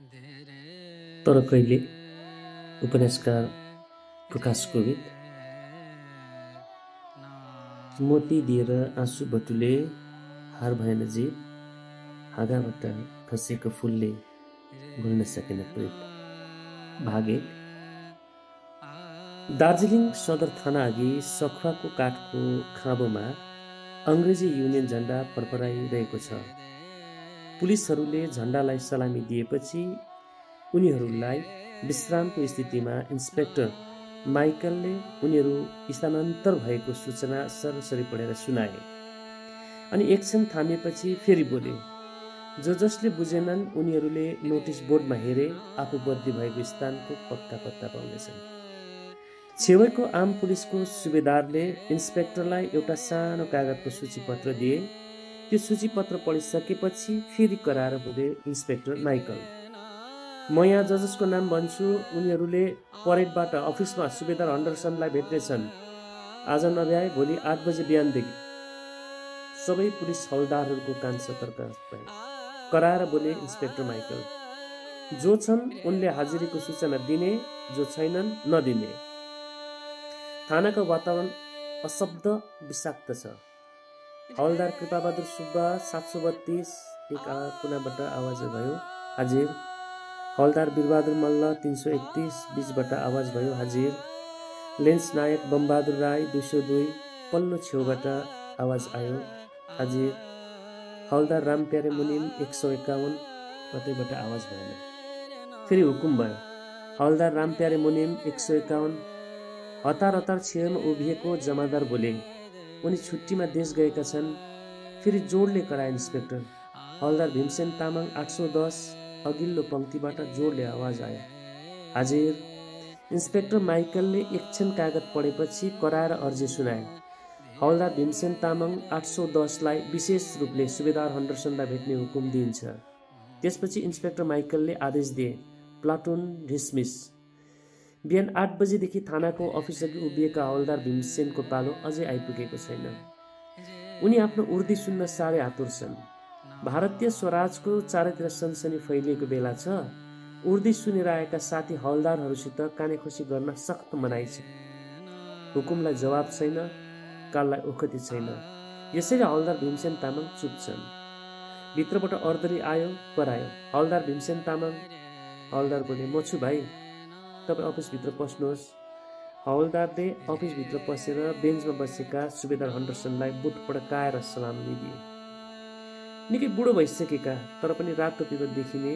तर कहिले उपन्यासकार प्रकाश कोविद मोती दिएर आँसु बटुले हार भएन जीव हाँगाबाट खसेको फुलले घुल्न सकेन प्रेत। भाग 1। दार्जिलिङ सदर थाना अघि सखुवाको काठको खाँबोमा अङ्ग्रेजी युनियन झण्डा फरफराइरहेको छ। पुलिसहरूले झण्डालाई सलामी दिएपछि उनीहरूलाई विश्रामको स्थितिमा इन्सपेक्टर माइकलले उनीहरू स्थानान्तर भएको सूचना सरसरी पढेर सुनाए। अनि एकछिन थामेपछि फेरि बोले। जसले बुझेनन् उनीहरूले नोटिस बोर्डमा हेरे आफू बदली भएको स्थानको पक्का पत्ता पाउनेछन्। छेउको आम पुलिसको सुबेदारले इन्सपेक्टरलाई एउटा सानो कागजको सूचीपत्र दिए। त्यो सूचीपत्र पढिसकेपछि फेरि कराएर बोले इन्सपेक्टर माइकल, म यहाँ जसको नाम भन्छु उनीहरूले परेडबाट अफिसमा सुबेदार हन्डरसनलाई भेट्नेछन्। आज नभ्याए भोलि 8 बजे बिहानदेखि। सबै पुलिस हौलदारहरूको कान सतर्क भए। कराएर बोले इन्सपेक्टर माइकल, जो छन् उनले हाजिरीको सूचना दिने, जो छैनन् नदिने। थानाको वातावरण अशब्द विषाक्त छ। हौलदार कृपाबहादुर सुब्बा 732 एक कुनाबाट आवाज भयो, हाजिर। हौलदार वीरबहादुर मल्ल 331 बीचबाट आवाज भयो, हाजिर। लेन्स नायक बमबहादुर राई 202 पल्लो छेउबाट आवाज आयो, हाजिर। हौलदार रामप्यारे मुनिम 151 कतैबाट आवाज भएन। फेरि हुकुम भयो। हौलदार रामप्यारे मुनिम 151। हतार हतार छेउमा उभिएको जमादार बोले, उनी छुट्टीमा देश गएका छन्। फेरि जोडले कराए इन्सपेक्टर। हौलदार भीमसेन तामाङ 810 अघिल्लो पङ्क्तिबाट जोडले आवाज आयो, हाजिर। इन्सपेक्टर माइकलले एकछिन कागज पढेपछि कराएर अर्जी सुनाए। हौलदार भीमसेन तामाङ 810लाई विशेष रूपले सुबेदार हन्डरसनलाई भेट्ने हुकुम दिइन्छ। त्यसपछि इन्सपेक्टर माइकलले आदेश दिए, प्लाटुन डिसमिस। बिहान 8 बजेदेखि थानाको अफिसअघि उभिएका हौलदार भीमसेनको पालो अझै आइपुगेको छैन। उनी आफ्नो उर्दी सुन्न साह्रै आतुर छन्। भारतीय स्वराजको चारैतिर सनसनी फैलिएको बेला छ। उर्दी सुनेर आएका साथी हौलदारहरूसित कानेखुसी गर्न सख्त मनाइ छ। हुकुमलाई जवाब छैन, काललाई ओखति छैन। यसैले हौलदार भीमसेन तामाङ चुप छन्। भित्रबाट अर्दली आयो, करायो, हौलदार भीमसेन तामाङ। हौलदार बोले, म छु भाइ, तपाईँ अफिसभित्र पस्नुहोस्। हौलदारले अफिसभित्र पसेर बेन्चमा बसेका सुबेदार हन्डरसनलाई बुट पड्काएर सलामी दिए। निकै बुढो भइसकेका तर पनि रातो पिरो देखिने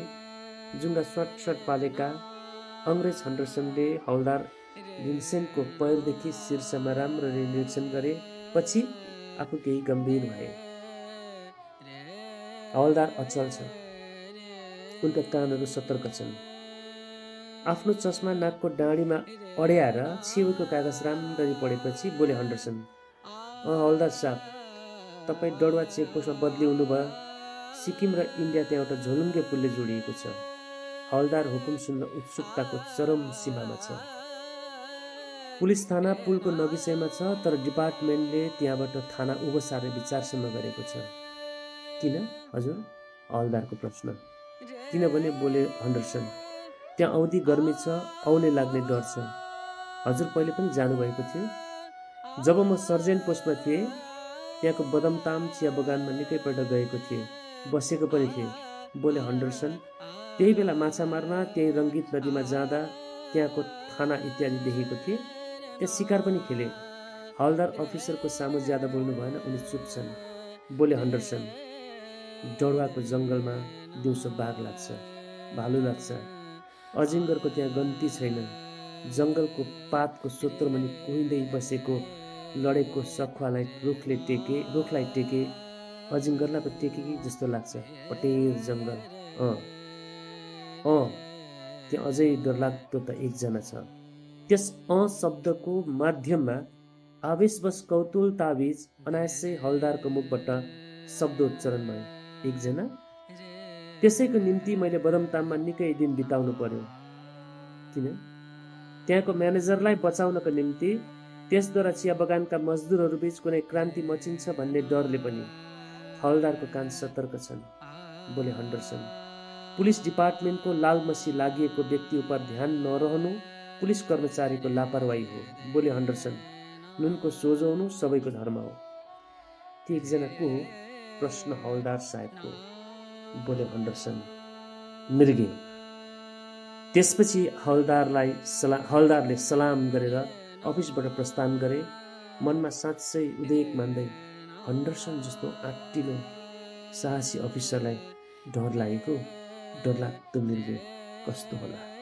जुङ्गा स्वाट पालेका अङ्ग्रेज हन्डरसनले हौलदार भीमसेनको पैरदेखि शीर्षमा राम्ररी निरीक्षण गरे। पछि आफू केही गम्भीर भए। हौलदार अचल छ। उनका कानहरू सतर्क छन्। आफ्नो चस्मा नाकको डाँडीमा अड्याएर छेउको कागज राम्ररी पढेपछि बोले हन्डरसन, हौलदार साहब, तपाईँ डडुवा चेकपोस्टमा बदली हुनुभयो। सिक्किम र इन्डिया त्यहाँ एउटा झोलुङ्गे पुलले जोडिएको छ। हौलदार हुकुम सुन्न उत्सुकताको चरम सीमामा छ। पुलिस थाना पुलको नगिचैमा छ, तर डिपार्टमेन्टले त्यहाँबाट थाना उभो विचारसम्म गरेको छ। किन हजुर? हौलदारको प्रश्न। किनभने बोले हन्डरसन, त्यहाँ औधी गर्मी छ, औले लाग्ने डर छ। हजुर पहिले पनि जानुभएको थियो? जब म सर्जेन्ट पोस्टमा थिएँ त्यहाँको बदमताम चिया बगानमा निकैपल्ट गएको थिएँ, बसेको पनि थिएँ, बोले हन्डरसन। त्यही बेला माछा मार्न त्यही रङ्गीत नदीमा जाँदा त्यहाँको थाना इत्यादि देखेको थिएँ। त्यहाँ शिकार पनि खेले। हौलदार अफिसरको सामु ज्यादा बोल्नु भएन, उनी चुप छन्। बोले हन्डरसन, डडुवाको जङ्गलमा दिउँसो बाघ लाग्छ, भालु लाग्छ, अजिङ्गरको त्यहाँ गन्ती छैन। जङ्गलको पातको सोत्तरमुनि कुहिँदै बसेको लडेको सखुवालाई रुखलाई टेके अजिङ्गरलाई पो टेके कि जस्तो लाग्छ। पटेर जङ्गल। त्यहाँ अझै डरलाग्दो त एकजना छ। त्यस शब्दको माध्यममा आवेशवश कौतुल ताबिज अनायासै हौलदारको मुखबाट शब्दोच्चारण भयो। एकजना? त्यसैको निम्ति मैले बदमताममा निकै दिन बिताउनु पर्यो। किन? त्यहाँको म्यानेजरलाई बचाउनको निम्ति, त्यसद्वारा चिया बगानका मजदुरहरू बीच कुनै क्रान्ति मचिन्छ भन्ने डरले पनि। हौलदारको कान सतर्क छन्। बोले हन्डरसन, पुलिस डिपार्टमेन्टको लालमसी लागिएको व्यक्ति उप ध्यान नरहनु पुलिस कर्मचारीको लापरवाही हो, बोले हन्डरसन। नुनको सोझो सबैको धर्म हो। ती एकजना को हो? प्रश्न हवलदार साहेबको, बोले हन्डरसन। मृगे। त्यसपछि हवलदारले सलाम गरेर अफिसबाट प्रस्थान गरे। मनमा साँच्चै उदेक मान्दै हन्डरसन जस्तो आँटिलो साहसी अफिसरलाई डर लागेको। डरलाग्दो मृगे कस्तो होला।